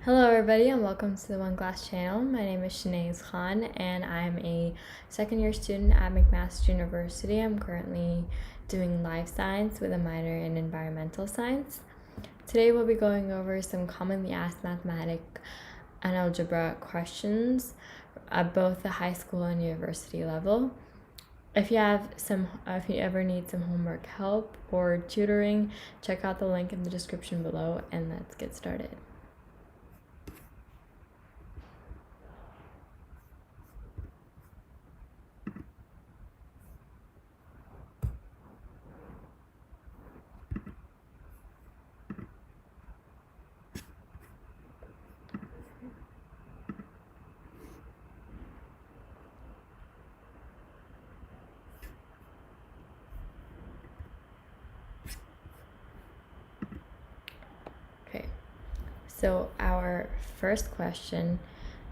Hello everybody and welcome to the OneClass channel. My name is Shenaeze and I'm a second year student at McMaster University. I'm currently doing life science with a minor in environmental science. Today we'll be going over some commonly asked mathematics and algebra questions at both the high school and university level. If you ever need some homework help or tutoring, check out the link in the description below and let's get started. Okay, so our first question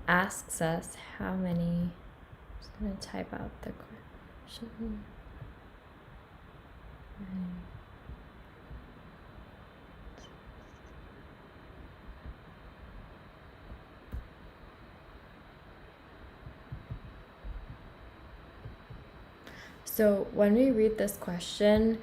asks us how many, I'm just going to type out the question. So when we read this question,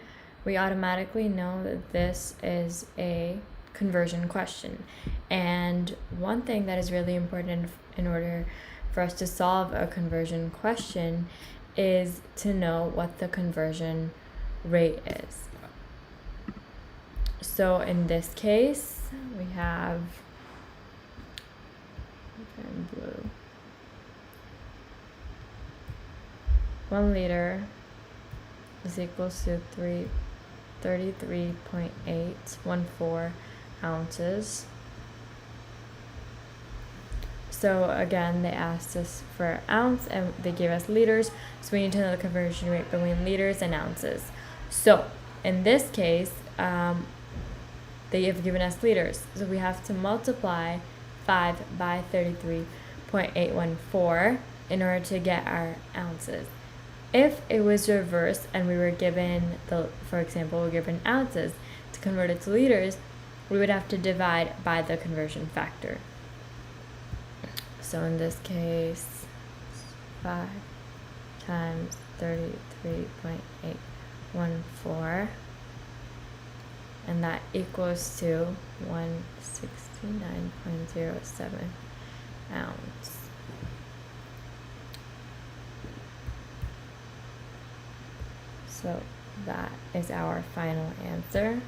we automatically know that this is a conversion question. And one thing that is really important in order for us to solve a conversion question is to know what the conversion rate is. So in this case, we have in blue 1 liter is equals to 33.814 ounces. So again, they asked us for ounce and they gave us liters, so we need to know the conversion rate between liters and ounces. So in this case, they have given us liters, so we have to multiply 5 by 33.814 in order to get our ounces. If it was reversed and we were given for example, we're given ounces, to convert it to liters, we would have to divide by the conversion factor. So in this case, 5 times 33.814, and that equals to 169.07 ounce. So that is our final answer.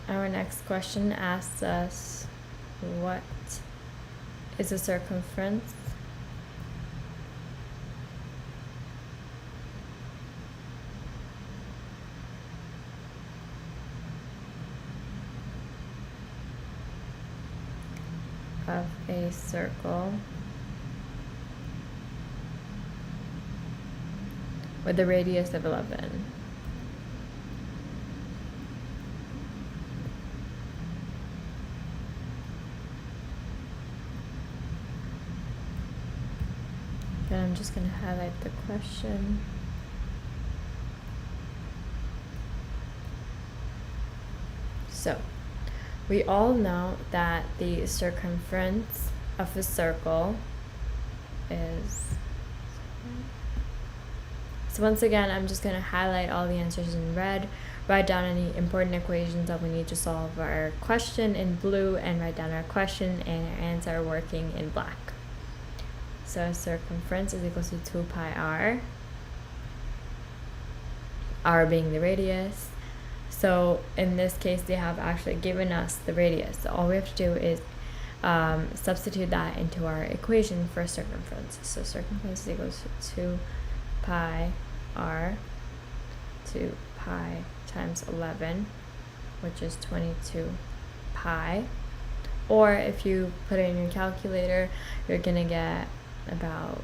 Our next question asks us, what is a circumference? Of a circle with a radius of 11. And I'm just going to highlight the question. So, we all know that the circumference of a circle is... So once again, I'm just going to highlight all the answers in red, write down any important equations that we need to solve our question in blue, and write down our question and our answer working in black. So circumference is equal to 2 pi r, r being the radius. So in this case, they have actually given us the radius. So all we have to do is substitute that into our equation for circumference. So circumference is equals to 2 pi r, 2 pi times 11, which is 22 pi. Or if you put it in your calculator, you're going to get about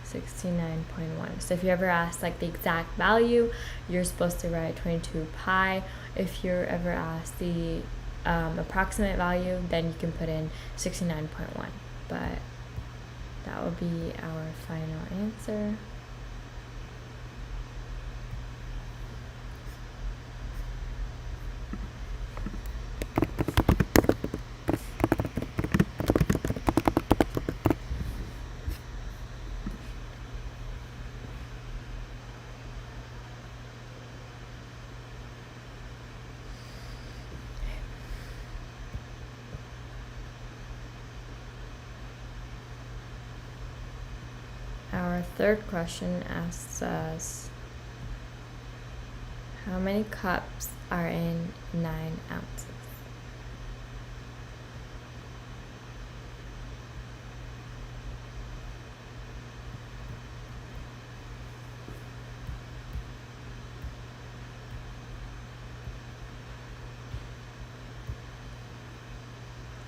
69.1. So if you're ever asked like the exact value, you're supposed to write 22 pi. If you're ever asked the approximate value, then you can put in 69.1. But that will be our final answer. Our third question asks us, how many cups are in 9 ounces?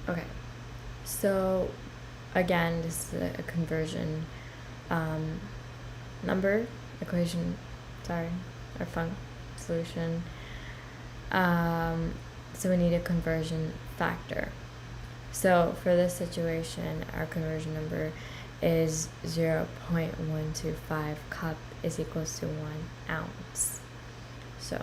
Okay, so again, this is a conversion solution. So we need a conversion factor. So for this situation, our conversion number is 0.125 cup is equals to 1 ounce. So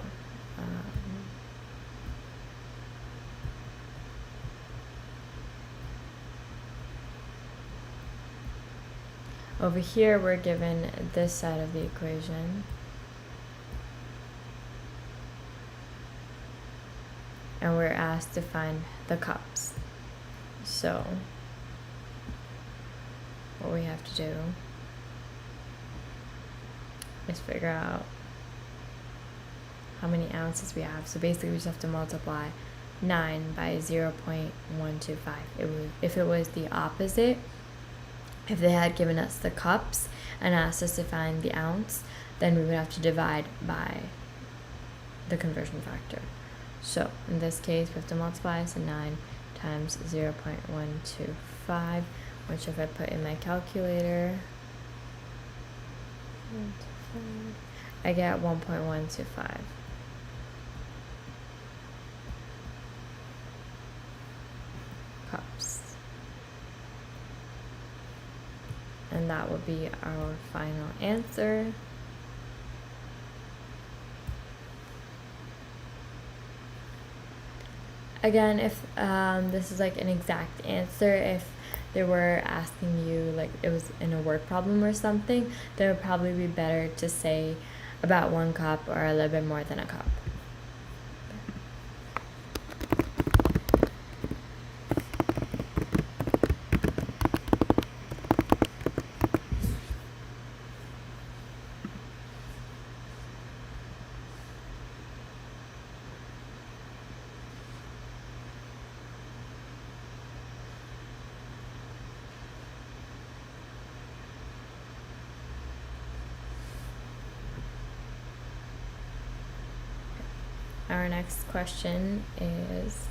over here, we're given this side of the equation. And we're asked to find the cups. So what we have to do is figure out how many ounces we have. So basically, we just have to multiply 9 by 0.125. If it was the opposite, if they had given us the cups and asked us to find the ounce, then we would have to divide by the conversion factor. So in this case, we have to multiply, so 9 times 0.125, which if I put in my calculator, I get 1.125. cups. And that will be our final answer. Again, if this is like an exact answer, if they were asking you, like it was in a word problem or something, then it would probably be better to say about 1 cup or a little bit more than a cup. Our next question is,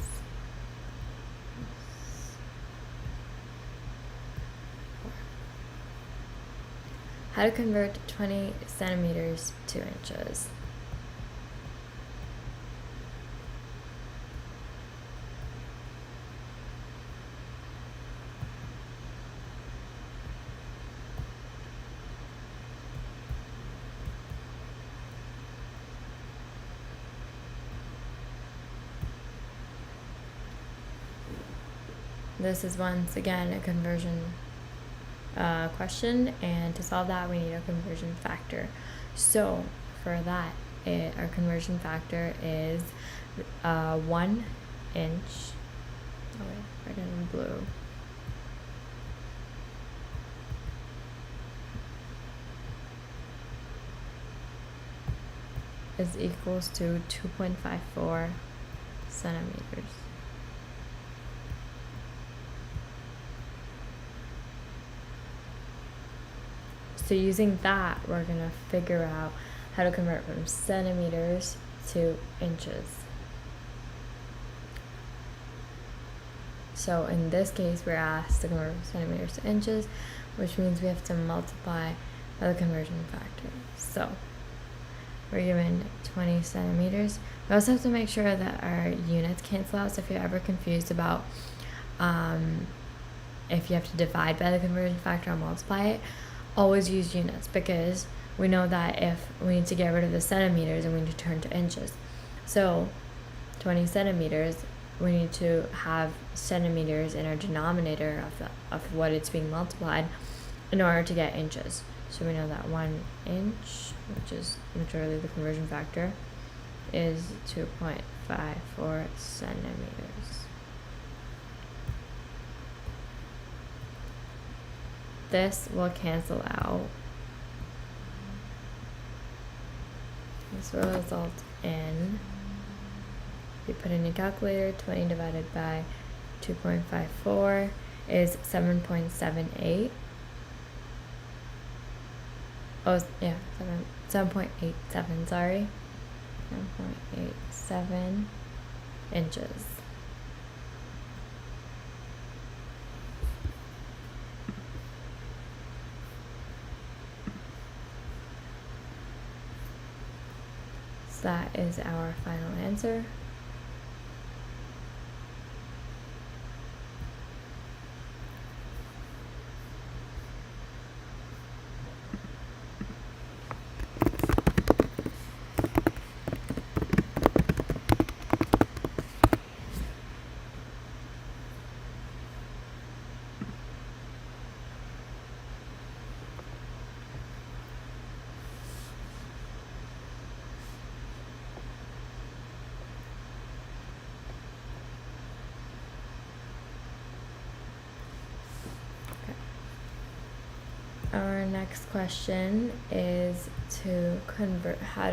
how to convert 20 centimeters to inches? This is once again a conversion question, and to solve that we need a conversion factor. So for that, our conversion factor is 1 inch. Oh wait, right in blue. Is equals to 2.54 centimeters. So using that, we're going to figure out how to convert from centimeters to inches. So in this case, we're asked to convert from centimeters to inches, which means we have to multiply by the conversion factor. So we're given 20 centimeters. We also have to make sure that our units cancel out. So if you're ever confused about if you have to divide by the conversion factor or multiply it, always use units, because we know that if we need to get rid of the centimeters and we need to turn to inches. So 20 centimeters, we need to have centimeters in our denominator of what it's being multiplied in order to get inches. So we know that 1 inch, which is literally the conversion factor, is 2.54 centimeters. This will cancel out. This will result in, if you put in your calculator, 20 divided by 2.54 is 7.78. Oh, yeah, 7.87, sorry. 7.87 inches. So that is our final answer. Our next question is to convert how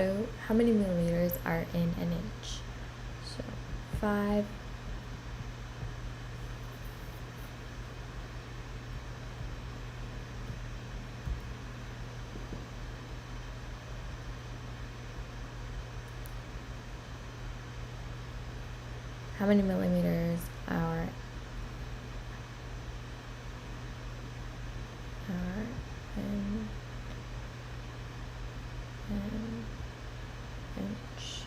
many milliliters are in an inch. So 5 how many millimeters are in an inch.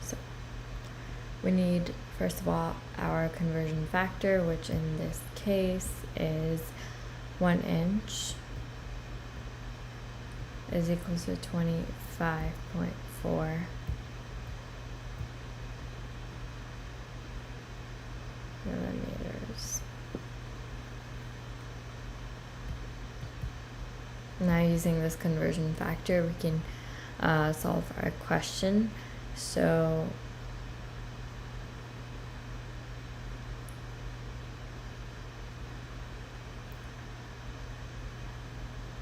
So we need, first of all, our conversion factor, which in this case is 1 inch is equal to 25.4 millimeters. Now, using this conversion factor, we can solve our question. So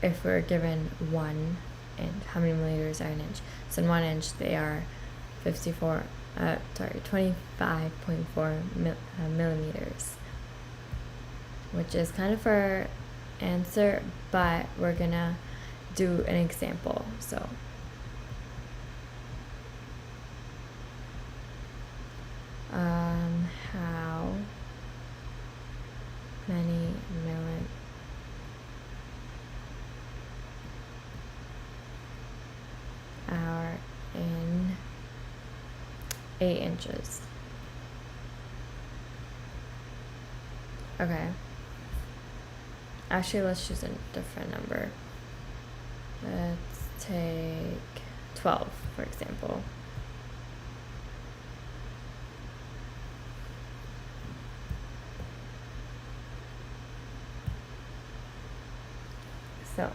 if we're given 1 inch, how many milliliters are an inch? So in 1 inch, they are 25.4 millimeters, which is kind of our answer, but we're gonna do an example. So how many are in 8 inches. Okay. Actually, let's choose a different number. Let's take 12, for example. So,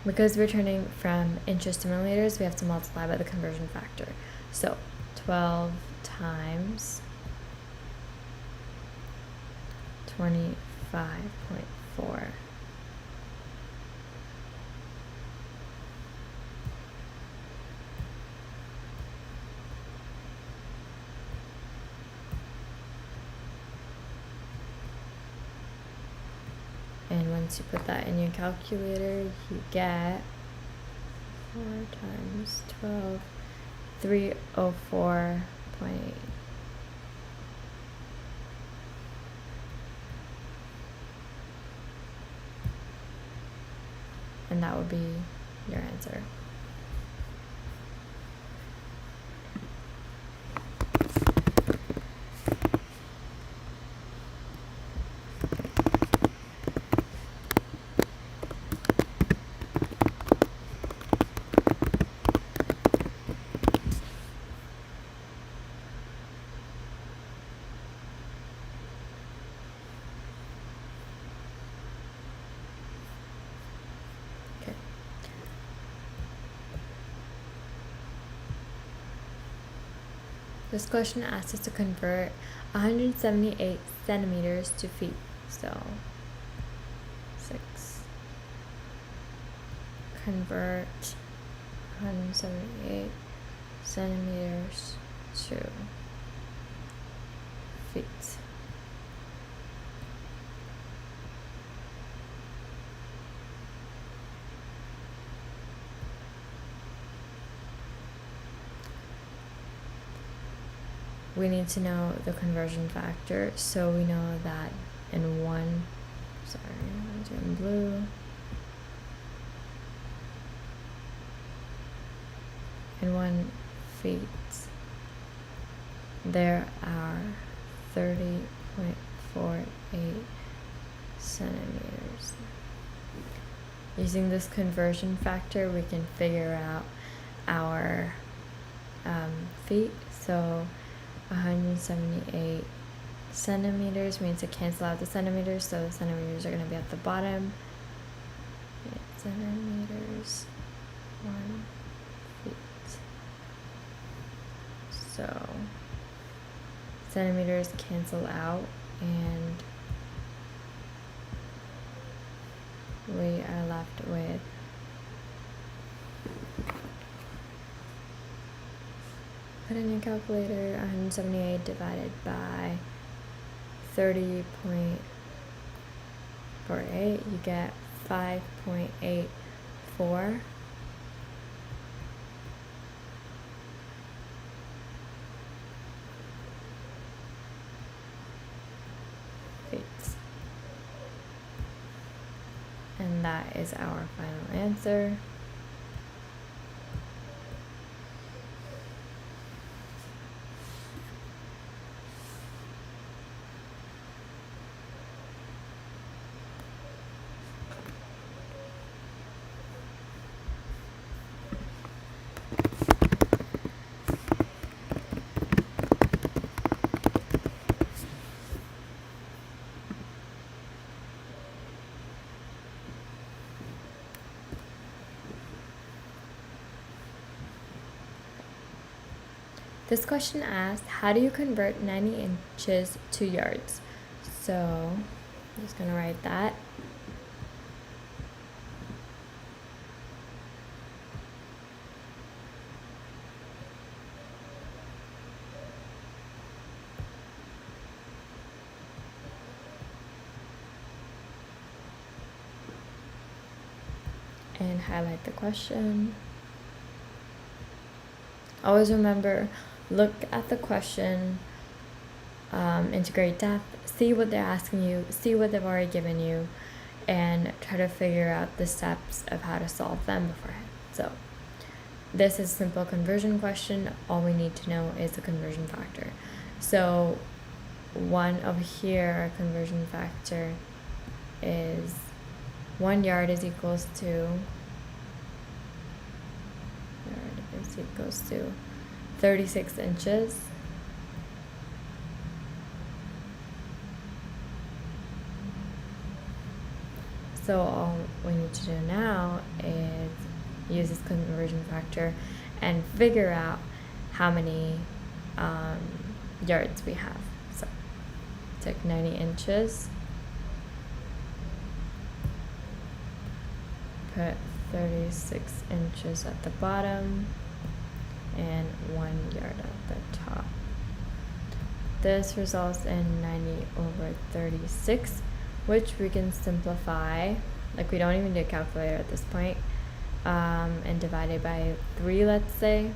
because we're turning from inches to milliliters, we have to multiply by the conversion factor. So 12 times 25.4. And once you put that in your calculator, you get 4 times 12, 304.8. And that would be your answer. This question asks us to convert 178 centimeters to feet. So 6. Convert 178 centimeters to feet. We need to know the conversion factor, so we know that in blue, in 1 feet, there are 30.48 centimeters. Using this conversion factor, we can figure out our feet. So 178 centimeters, we need to cancel out the centimeters, so the centimeters are going to be at the bottom. 8 centimeters, 1 feet. So centimeters cancel out, and we are left with put in your calculator 178 divided by 30.48, you get 5.84. feet. And that is our final answer. This question asked, how do you convert 90 inches to yards? So I'm just going to write that. And highlight the question. Always remember, look at the question, integrate depth, see what they're asking you, see what they've already given you, and try to figure out the steps of how to solve them beforehand. So this is a simple conversion question. All we need to know is the conversion factor. So one over here, our conversion factor is 1 yard is equals to 36 inches. So all we need to do now is use this conversion factor and figure out how many yards we have. So take 90 inches, put 36 inches at the bottom, and 1 yard at the top. This results in 90 over 36, which we can simplify, like we don't even do a calculator at this point, and divide it by 3, let's say.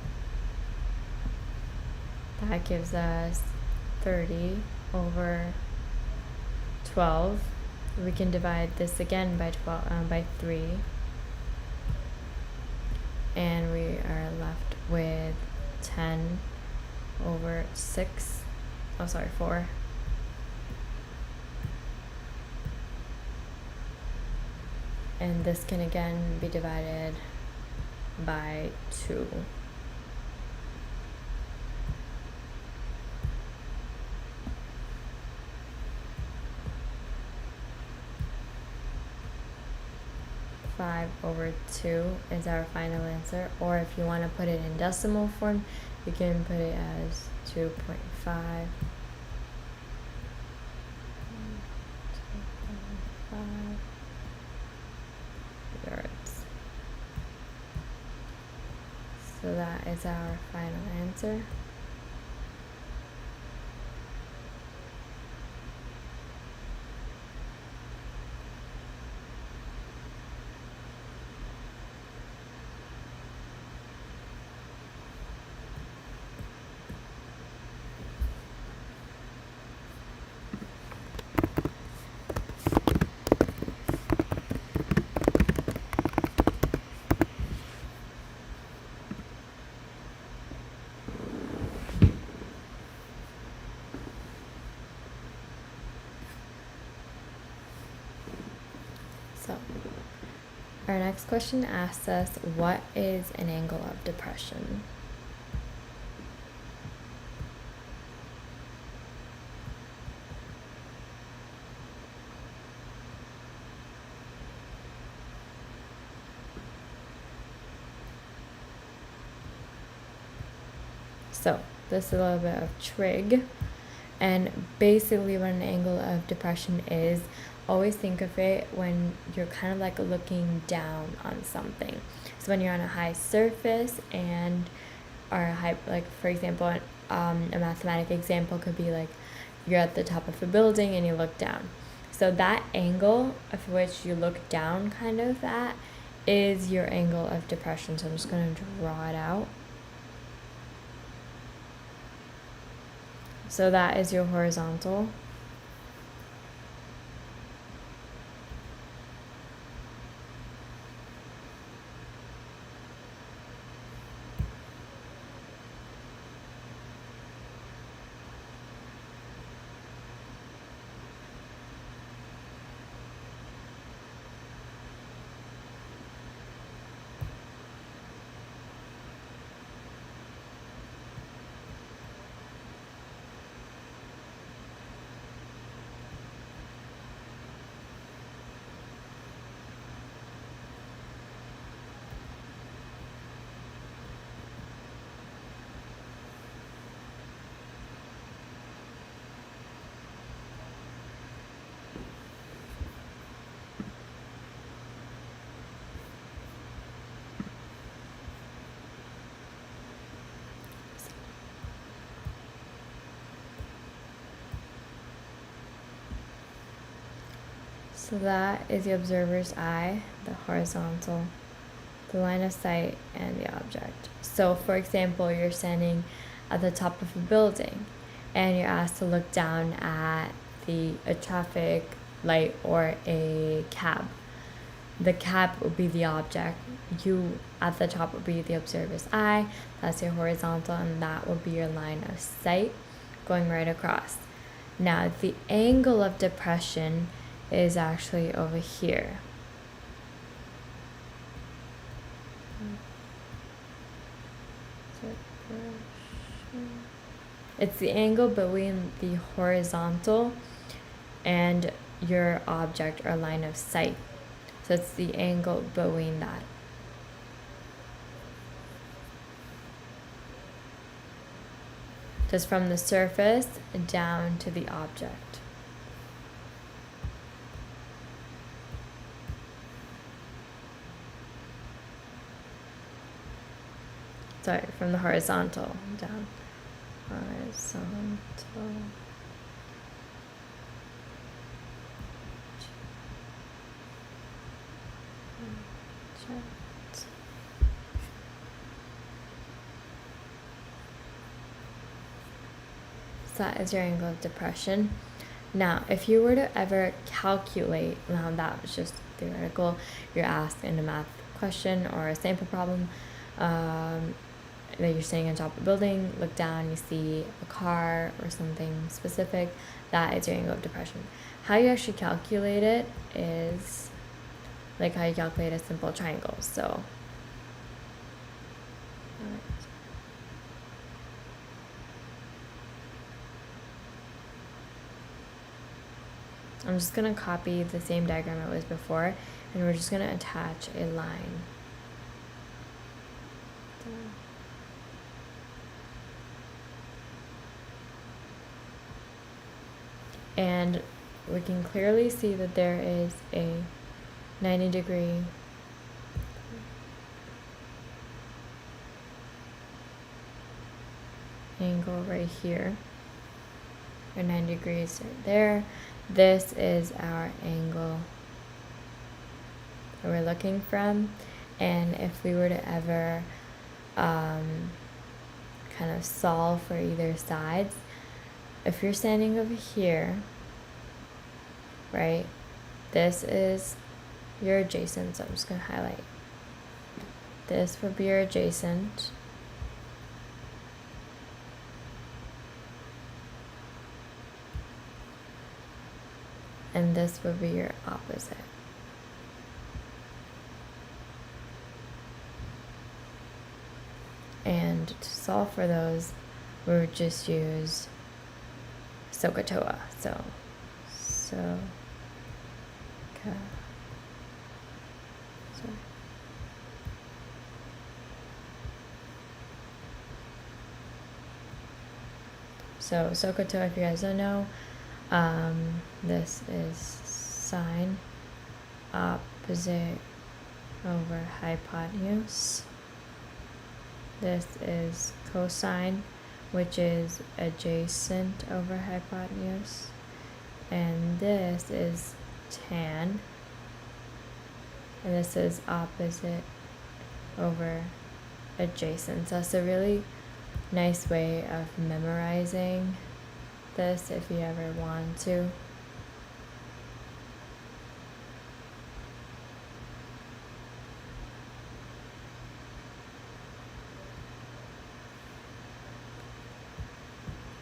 That gives us 30 over 12. We can divide this again by 3, and we are left with 10 over 6. Oh, sorry, 4. And this can again be divided by 2. Over 2 is our final answer, or if you want to put it in decimal form, you can put it as 2.5 yards. So that is our final answer. So, our next question asks us, what is an angle of depression? So, this is a little bit of trig, and basically what an angle of depression is, always think of it when you're kind of like looking down on something. So when you're on a high surface and are high, like for example, a mathematic example could be like you're at the top of a building and you look down. So that angle of which you look down kind of at is your angle of depression. So I'm just going to draw it out. So that is your horizontal. So that is the observer's eye, the horizontal, the line of sight, and the object. So for example, you're standing at the top of a building and you're asked to look down at a traffic light or a cab. The cab would be the object. You at the top would be the observer's eye, that's your horizontal, and that would be your line of sight going right across. Now the angle of depression is actually over here. It's the angle between the horizontal and your object or line of sight. So it's the angle between that. Just from the surface down to the object. Sorry, from the horizontal down. Horizontal So that is your angle of depression. Now, if you were to ever calculate, now that was just theoretical, you're asked in a math question or a sample problem that you're standing on top of a building, look down, you see a car or something specific, that is your angle of depression. How you actually calculate it is like how you calculate a simple triangle. So, I'm just going to copy the same diagram it was before, and we're just going to attach a line. And we can clearly see that there is a 90-degree angle right here, or 90 degrees right there. This is our angle that we're looking from, and if we were to ever kind of solve for either sides, if you're standing over here, right, this is your adjacent, so I'm just going to highlight. This would be your adjacent. And this would be your opposite. And to solve for those, we would just use SOHCAHTOA. So SOHCAHTOA, if you guys don't know, this is sine opposite over hypotenuse. This is cosine, which is adjacent over hypotenuse. And this is tan. And this is opposite over adjacent. So that's a really nice way of memorizing this if you ever want to.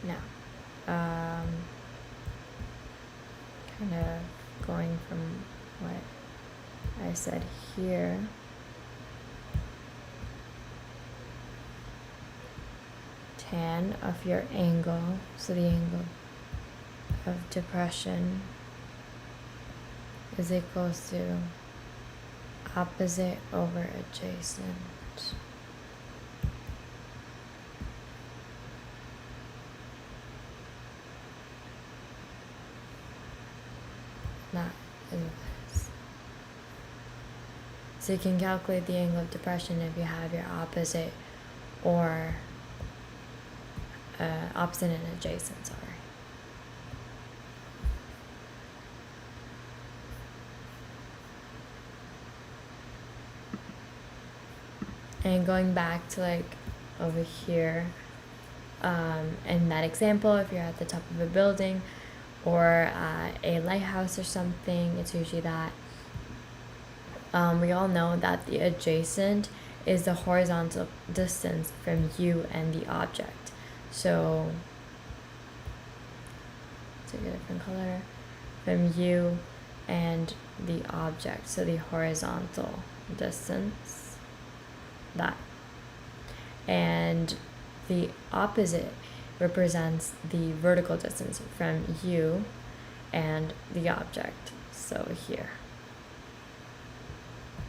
Now, kind of going from what I said here, tan of your angle, so the angle of depression is equals to opposite over adjacent. That is this. So you can calculate the angle of depression if you have your opposite or opposite and adjacent, sorry. And going back to like over here, in that example, if you're at the top of a building or a lighthouse or something, it's usually that. We all know that the adjacent is the horizontal distance from you and the object. So, take a different color, from you and the object, so the horizontal distance, that. And the opposite represents the vertical distance from you and the object, so here.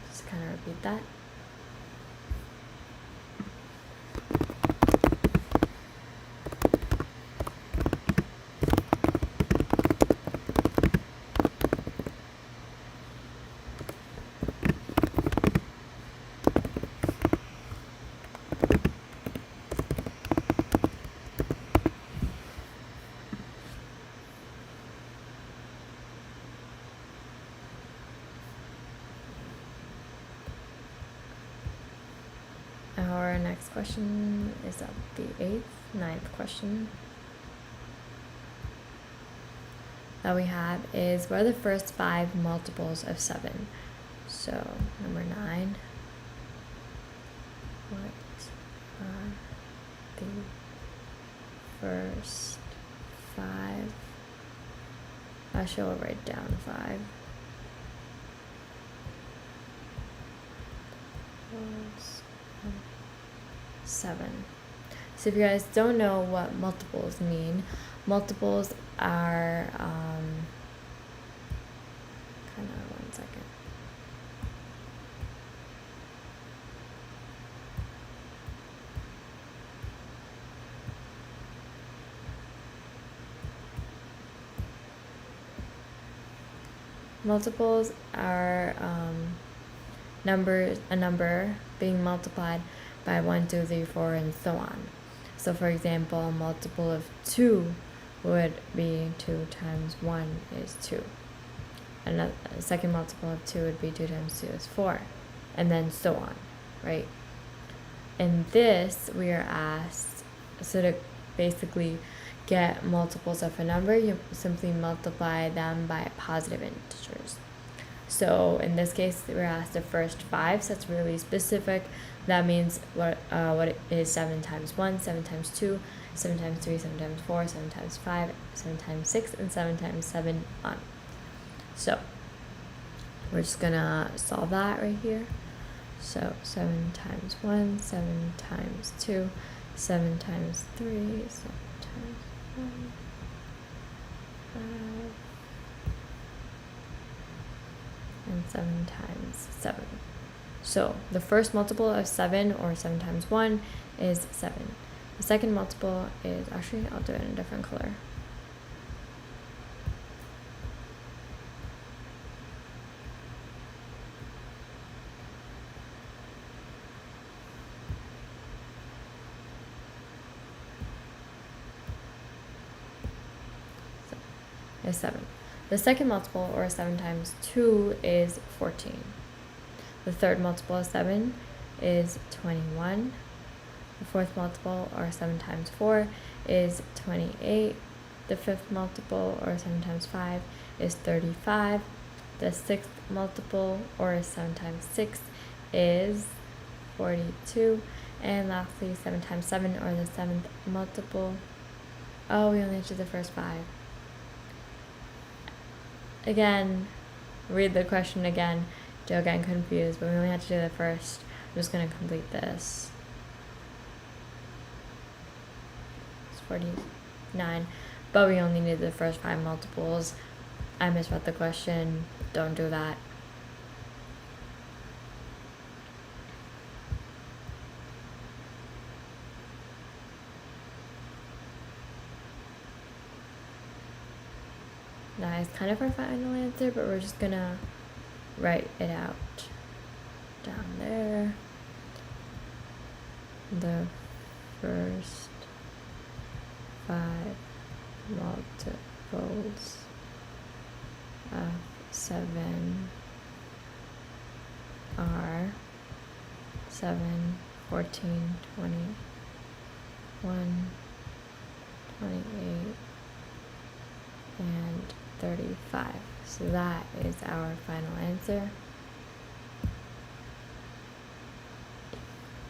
Just kind of repeat that. Our next question is up the ninth question that we have is, what are the first 5 multiples of 7? So, number 9. What are the first 5? Actually, I'll write down 5. 7. So if you guys don't know what multiples mean, multiples are kind of, one second. Multiples are a number being multiplied by 1, 2, 3, 4, and so on. So for example, a multiple of 2 would be 2 times 1 is 2. A second multiple of 2 would be 2 times 2 is 4, and then so on, right? In this, we are asked, so to basically get multiples of a number, you simply multiply them by positive integers. So in this case, we're asked the first 5, so it's really specific. That means what is 7 times 1, 7 times 2, 7 times 3, 7 times 4, 7 times 5, 7 times 6, and 7 times 7 on. So we're just gonna solve that right here. So 7 times 1, 7 times 2, 7 times 3, 7 times 1, 5, and 7 times 7. So the first multiple of 7, or 7 times 1, is 7. The second multiple is, actually I'll do it in a different color. So, is 7. The second multiple, or 7 times 2, is 14. The third multiple of 7 is 21. The fourth multiple, or 7 times 4, is 28. The fifth multiple, or 7 times 5, is 35. The sixth multiple, or 7 times 6, is 42. And lastly, 7 times 7, or the seventh multiple. Oh, we only did the first 5. Again, read the question again. Still getting confused, but we only had to do the first. I'm just going to complete this. It's 49, but we only need the first 5 multiples. I misread the question. Don't do that. That is kind of our final answer, but we're just gonna write it out down there. The first 5 multiples of 7 are 7, 14, 21, 28, and 35. So that is our final answer.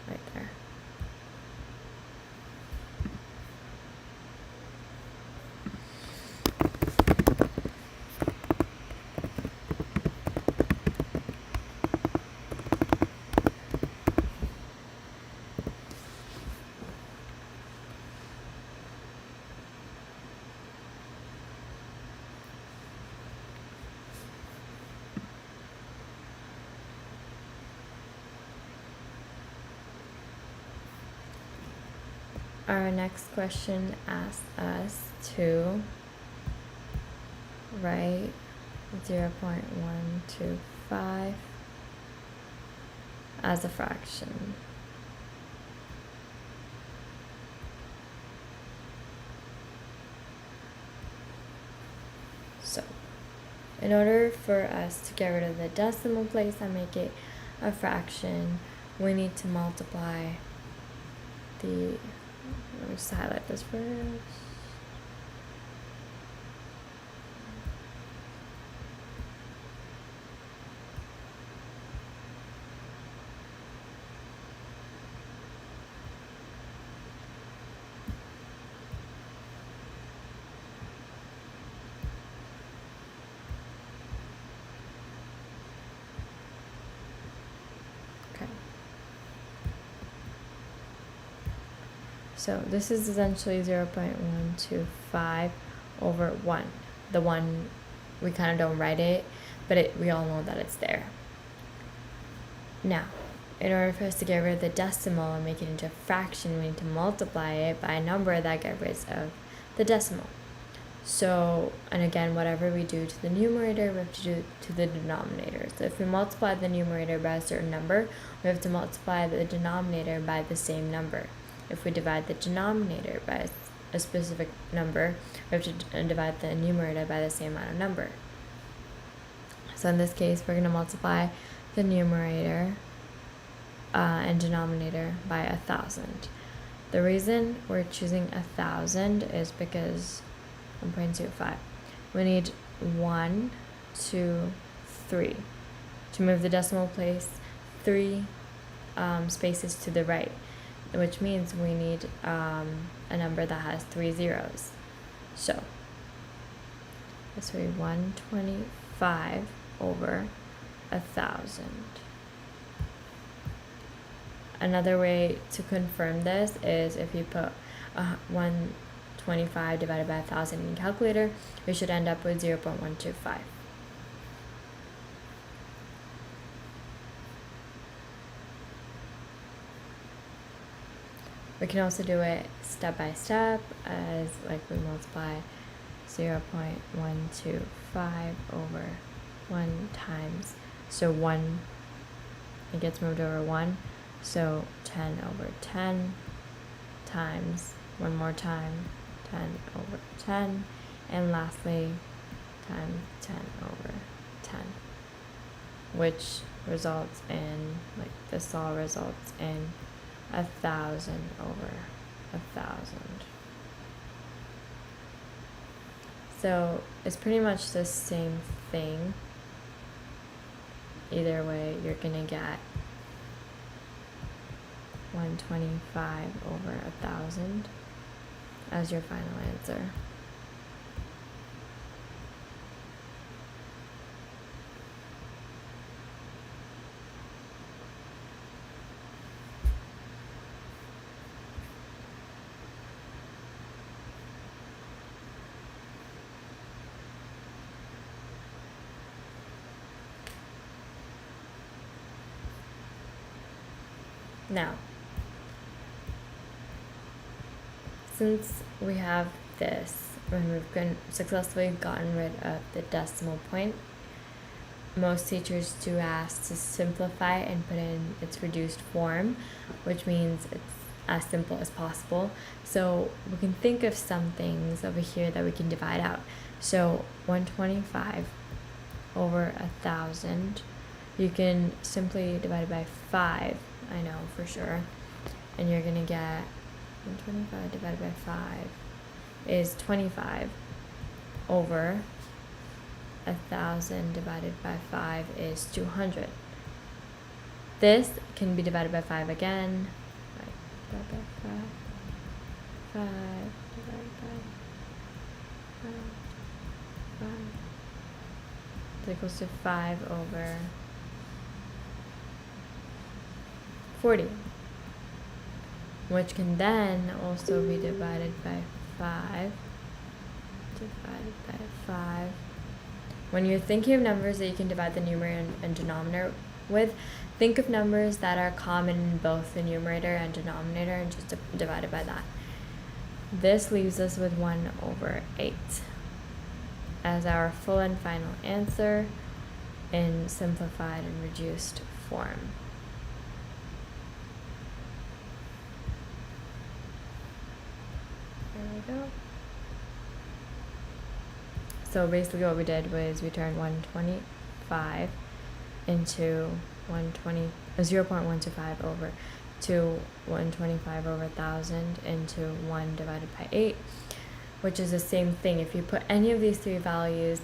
Right there. Our next question asks us to write 0.125 as a fraction. So, in order for us to get rid of the decimal place and make it a fraction, we need to multiply let me just highlight this first. So this is essentially 0.125 over 1. The 1, we kind of don't write it, but we all know that it's there. Now, in order for us to get rid of the decimal and make it into a fraction, we need to multiply it by a number that gets rid of the decimal. So, and again, whatever we do to the numerator, we have to do to the denominator. So if we multiply the numerator by a certain number, we have to multiply the denominator by the same number. If we divide the denominator by a specific number, we have to divide the numerator by the same amount of number. So in this case, we're going to multiply the numerator and denominator by 1,000. The reason we're choosing 1,000 is because 1.25. We need 1, 2, 3. To move the decimal place 3 spaces to the right, which means we need a number that has 3 zeros. So this will be 125 over 1,000. Another way to confirm this is if you put 125 divided by 1,000 in the calculator, we should end up with 0.125. We can also do it step by step, as like we multiply 0.125 over 1 times, so 1, it gets moved over 1, so 10 over 10 times, one more time, 10 over 10, and lastly times 10 over 10, which results in, like this all results in 1,000 over 1,000. So it's pretty much the same thing. Either way, you're gonna get 125 over 1,000 as your final answer. Now, since we have this, when we've successfully gotten rid of the decimal point, most teachers do ask to simplify and put in its reduced form, which means it's as simple as possible. So we can think of some things over here that we can divide out. So 125 over 1,000, you can simply divide it by 5, I know for sure, and you're gonna get 125 divided by 5 is 25 over 1,000 divided by 5 is 200. This can be divided by 5 again. Divided by 5. 5 divided by 5. 5. That equals to 5 over 40, which can then also be divided by 5. Divided by 5. When you're thinking of numbers that you can divide the numerator and denominator with, think of numbers that are common in both the numerator and denominator and just divide it by that. This leaves us with 1 over 8 as our full and final answer in simplified and reduced form. There we go. So basically what we did was we turned 125 into 125 0.125 over to 125 over 1,000 into 1 divided by 8, which is the same thing. If you put any of these three values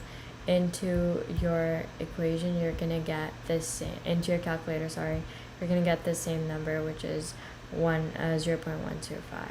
into your equation, you're going to get this, into your calculator, sorry, you're going to get the same number, which is 0.125.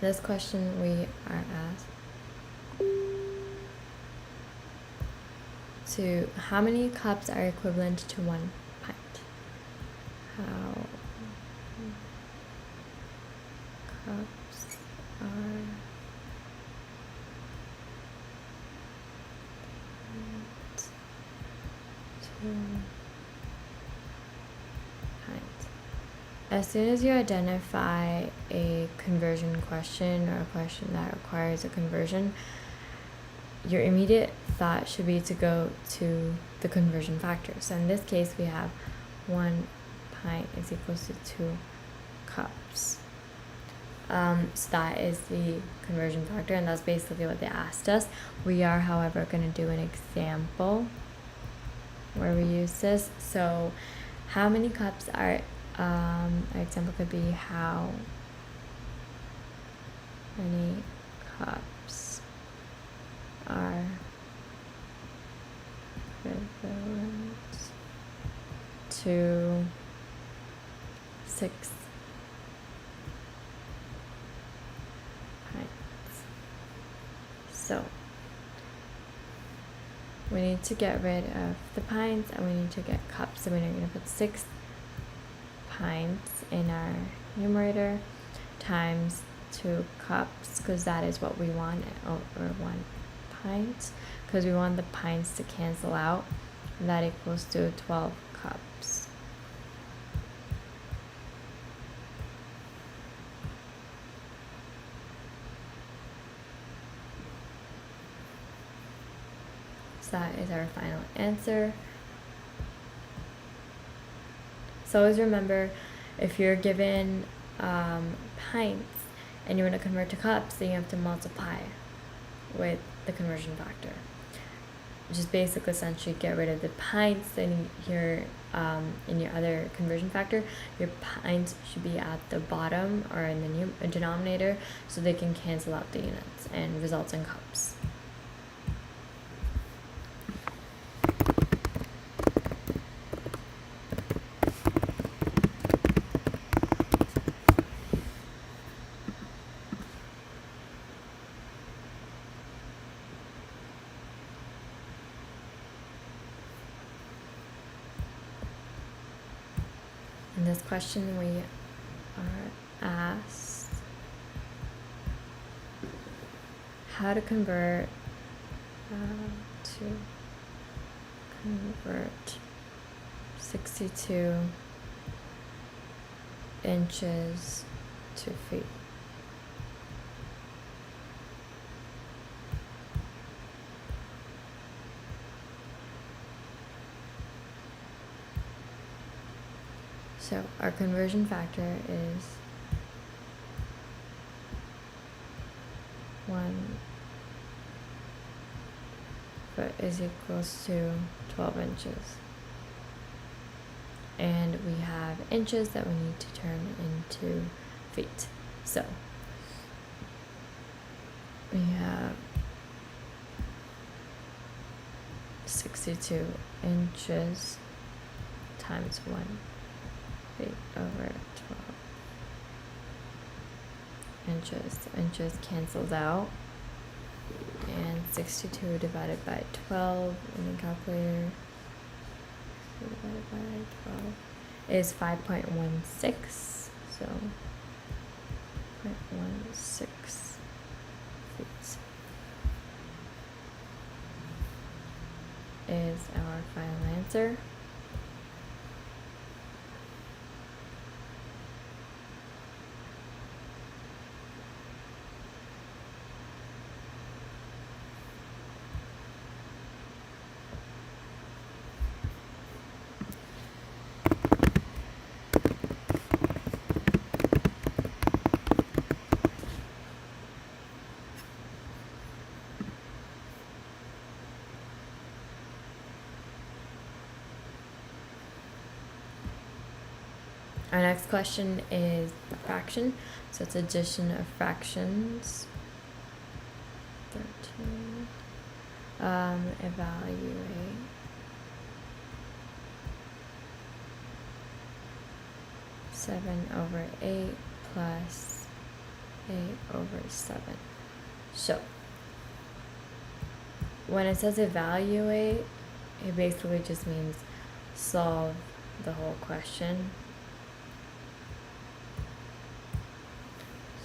This question we are asked to how many cups are equivalent to 1 pint? How cups are to pints. As soon as you identify a conversion question or a question that requires a conversion, your immediate thought should be to go to the conversion factor. So in this case, we have 1 pint is equals to 2 cups. So that is the conversion factor, and that's basically what they asked us. We are, however, going to do an example where we use this. So how many cups are, our example could be how many cups are equivalent to 6 pints. So we need to get rid of the pints and we need to get cups. So we're going to put 6 pints in our numerator times 2 cups, because that is what we want, or 1 pint, because we want the pints to cancel out, and that equals to 12 cups. So that is our final answer. So always remember, if you're given pints and you want to convert to cups, then you have to multiply with the conversion factor. Just basically, essentially, get rid of the pints in your other conversion factor. Your pints should be at the bottom or in the denominator, so they can cancel out the units and result in cups. In this question, we are asked how to convert 62 inches to feet. So our conversion factor is 1 foot is equals to 12 inches. And we have inches that we need to turn into feet. So we have 62 inches times 1 feet over 12 inches. Inches cancels out, and 62 divided by 12 in the calculator, divided by 12 is 5.16. So 0.16 feet is our final answer. Our next question is a fraction, so it's addition of fractions. 13. Evaluate. Seven over 8 plus 8 over 7. So when it says evaluate, it basically just means solve the whole question.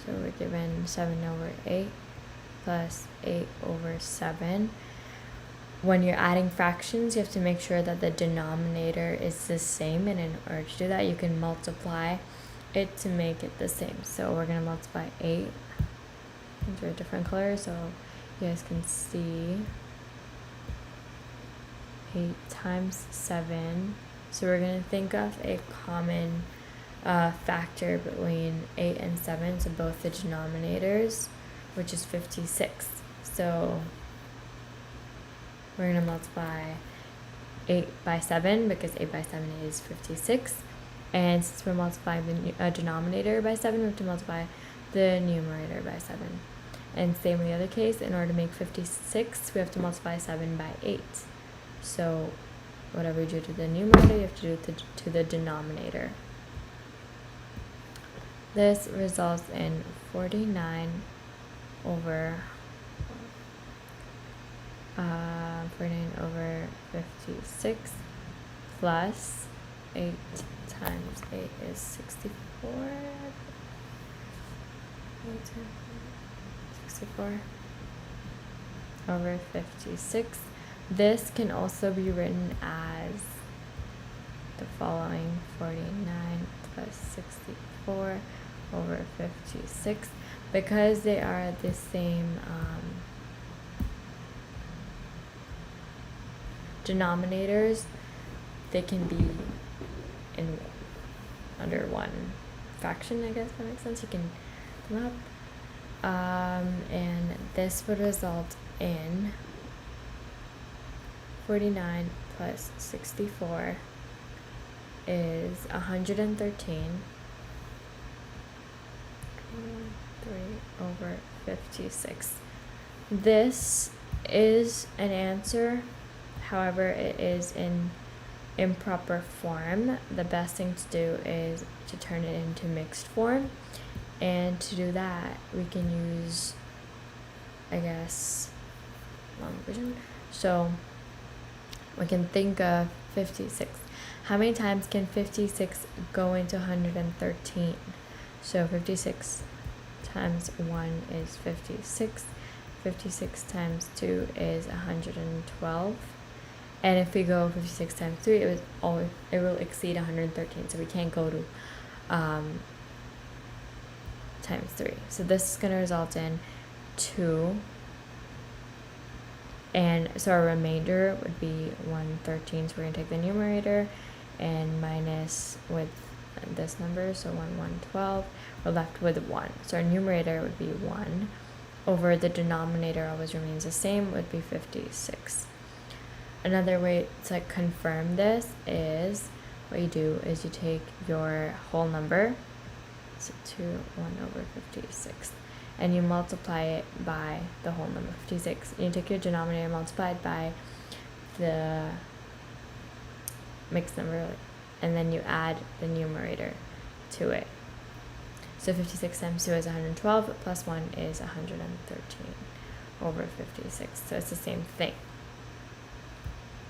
So we're given 7 over 8 plus 8 over 7. When you're adding fractions, you have to make sure that the denominator is the same, and in order to do that, you can multiply it to make it the same. So we're going to multiply 8 into a different color so you guys can see. 8 times 7. So we're going to think of a common factor between 8 and 7, so both the denominators, which is 56. So we're going to multiply 8 by 7 because 8 by 7 is 56. And since we're multiplying the denominator by 7, we have to multiply the numerator by 7. And same in the other case, in order to make 56, we have to multiply 7 by 8. So whatever you do to the numerator, you have to do it to the denominator. This results in 49 over 56 plus 8 times 8 is 64. 64 over 56. This can also be written as the following: 49 plus 64 over 56. Because they are the same denominators, they can be in under one fraction, I guess that makes sense. You can come up, and this would result in 49 plus 64 is 113. 3 over 56. This is an answer, however, it is in improper form. The best thing to do is to turn it into mixed form, and to do that we can use, I guess, long division. So we can think of 56. How many times can 56 go into 113? So 56 times 1 is 56. 56 times 2 is 112. And if we go 56 times 3, it will exceed 113. So we can't go to times 3. So this is going to result in 2. And so our remainder would be 113. So we're going to take the numerator and minus with this number, so 112. We're left with 1. So our numerator would be 1 over the denominator always remains the same, would be 56. Another way to confirm this is what you do is you take your whole number, so 1 over 56, and you multiply it by the whole number, 56. You take your denominator multiplied by the mixed number, and then you add the numerator to it. So 56 times 2 is 112, plus 1 is 113 over 56. So it's the same thing.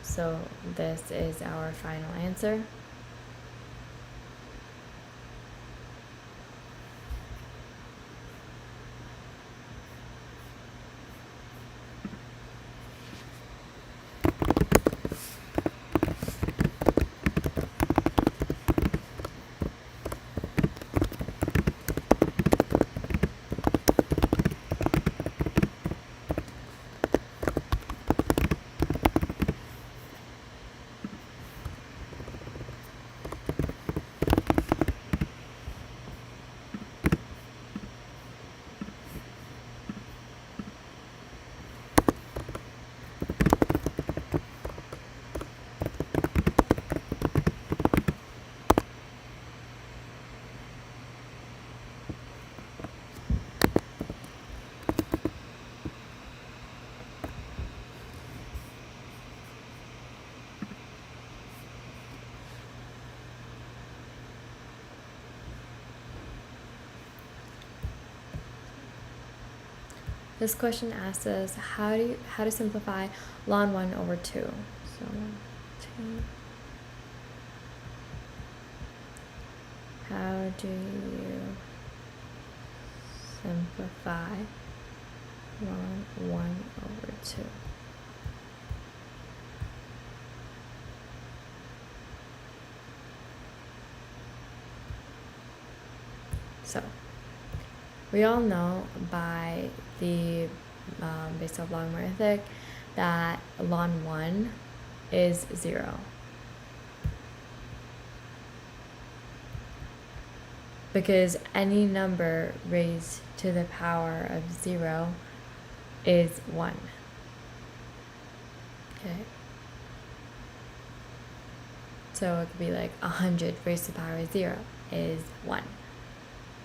So this is our final answer. This question asks us how to simplify ln 1 over 2. So 2. How do you simplify ln 1 over 2? So, we all know by the base of logarithmic that ln 1 is 0. Because any number raised to the power of 0 is 1. Okay? So it could be like 100 raised to the power of 0 is 1.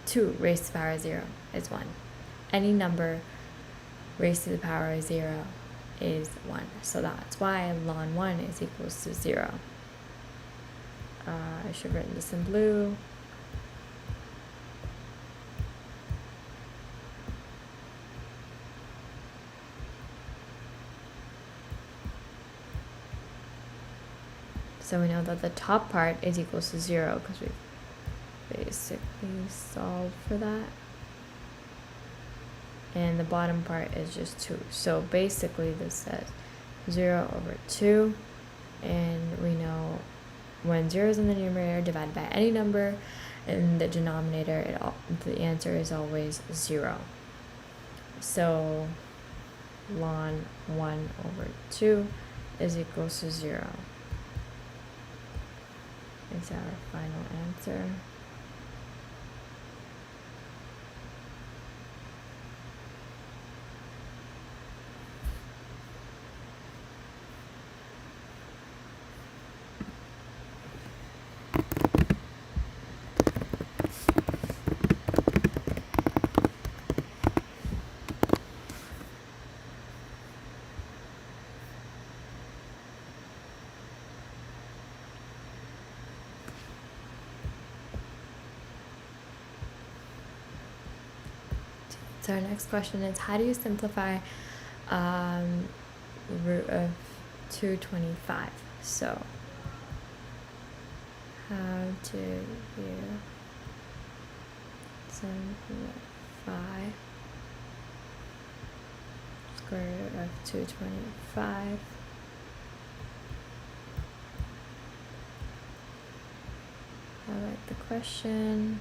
2 raised to the power of 0 is 1. Any number raised to the power of 0 is 1. So that's why ln 1 is equals to 0. I should have written this in blue. So we know that the top part is equals to 0 because we basically solved for that. And the bottom part is just 2. So basically this says 0 over 2. And we know when 0 is in the numerator, divided by any number in the denominator, the answer is always 0. So ln 1 over 2 is equals to 0. Is our final answer. So our next question is, how do you simplify root of 225? So how do you simplify square root of 225? I'll write the question.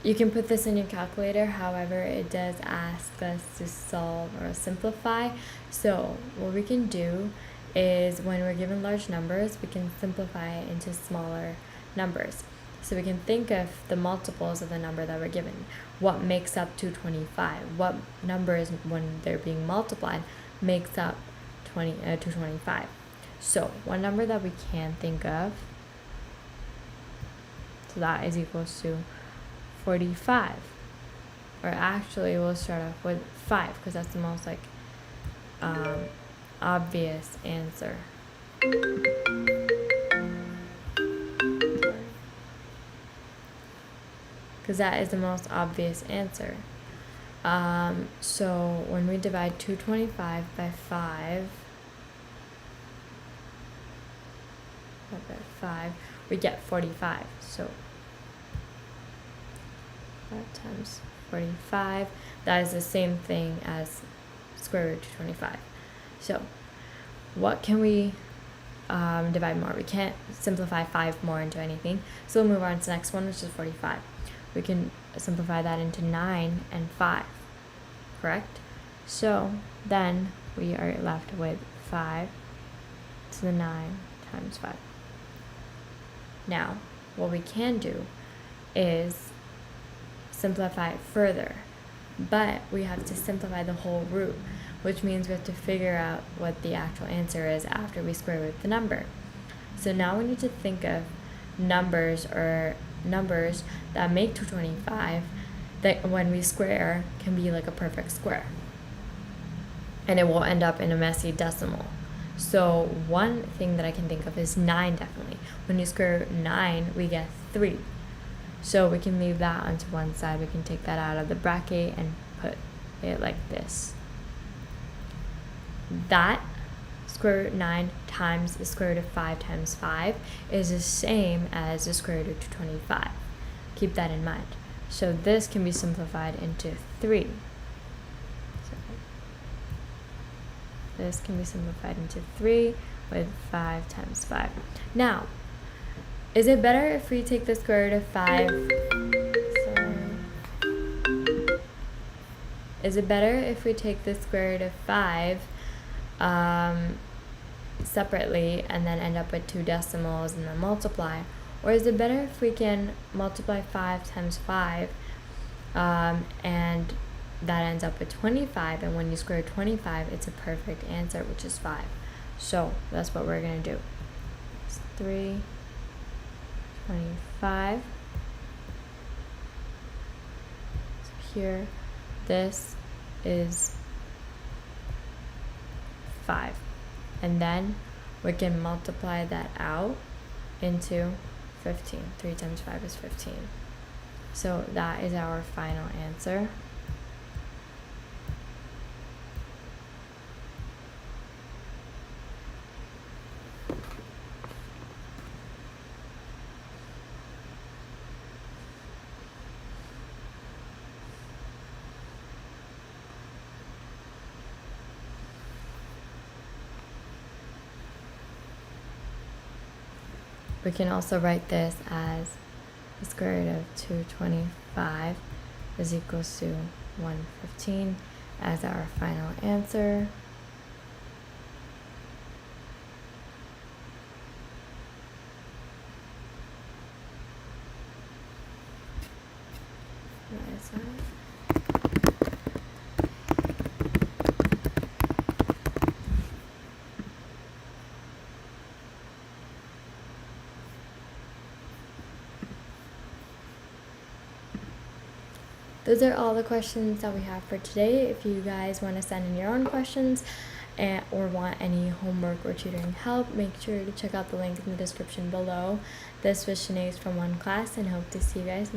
You can put this in your calculator, however, it does ask us to solve or simplify. So what we can do is when we're given large numbers, we can simplify it into smaller numbers. So we can think of the multiples of the number that we're given. What makes up 225? What numbers, when they're being multiplied, makes up 225? So one number that we can think of, so that is equals to 45. Or actually we'll start off with 5 because that's the most like obvious answer. Because that is the most obvious answer. So when we divide 225 by 5, we get 45. So 5 times 45, that is the same thing as square root 225. So what can we divide more? We can't simplify 5 more into anything, so we'll move on to the next one, which is 45. We can simplify that into 9 and 5, correct? So then we are left with 5 to the 9 times 5. Now what we can do is simplify it further, but we have to simplify the whole root, which means we have to figure out what the actual answer is after we square root the number. So now we need to think of numbers that make 225 that when we square can be like a perfect square, and it will end up in a messy decimal. So one thing that I can think of is 9. Definitely when you square root 9 we get 3. So we can leave that onto one side. We can take that out of the bracket and put it like this. That square root of 9 times the square root of 5 times 5 is the same as the square root of 225. Keep that in mind. So this can be simplified into 3. So this can be simplified into 3 with 5 times 5. Now, is it better if we take the square root of 5? Is it better if we take the square root of 5 separately and then end up with 2 decimals and then multiply? Or is it better if we can multiply 5 times 5 and that ends up with 25, and when you square 25 it's a perfect answer, which is 5. So that's what we're going to do. It's 325. So here, this is 5. And then we can multiply that out into 15. 3 times 5 is 15. So that is our final answer. We can also write this as the square root of 225 is equals to 115 as our final answer. Those are all the questions that we have for today. If you guys want to send in your own questions or want any homework or tutoring help, make sure to check out the link in the description below. This was Shenaeze from OneClass, and hope to see you guys next time.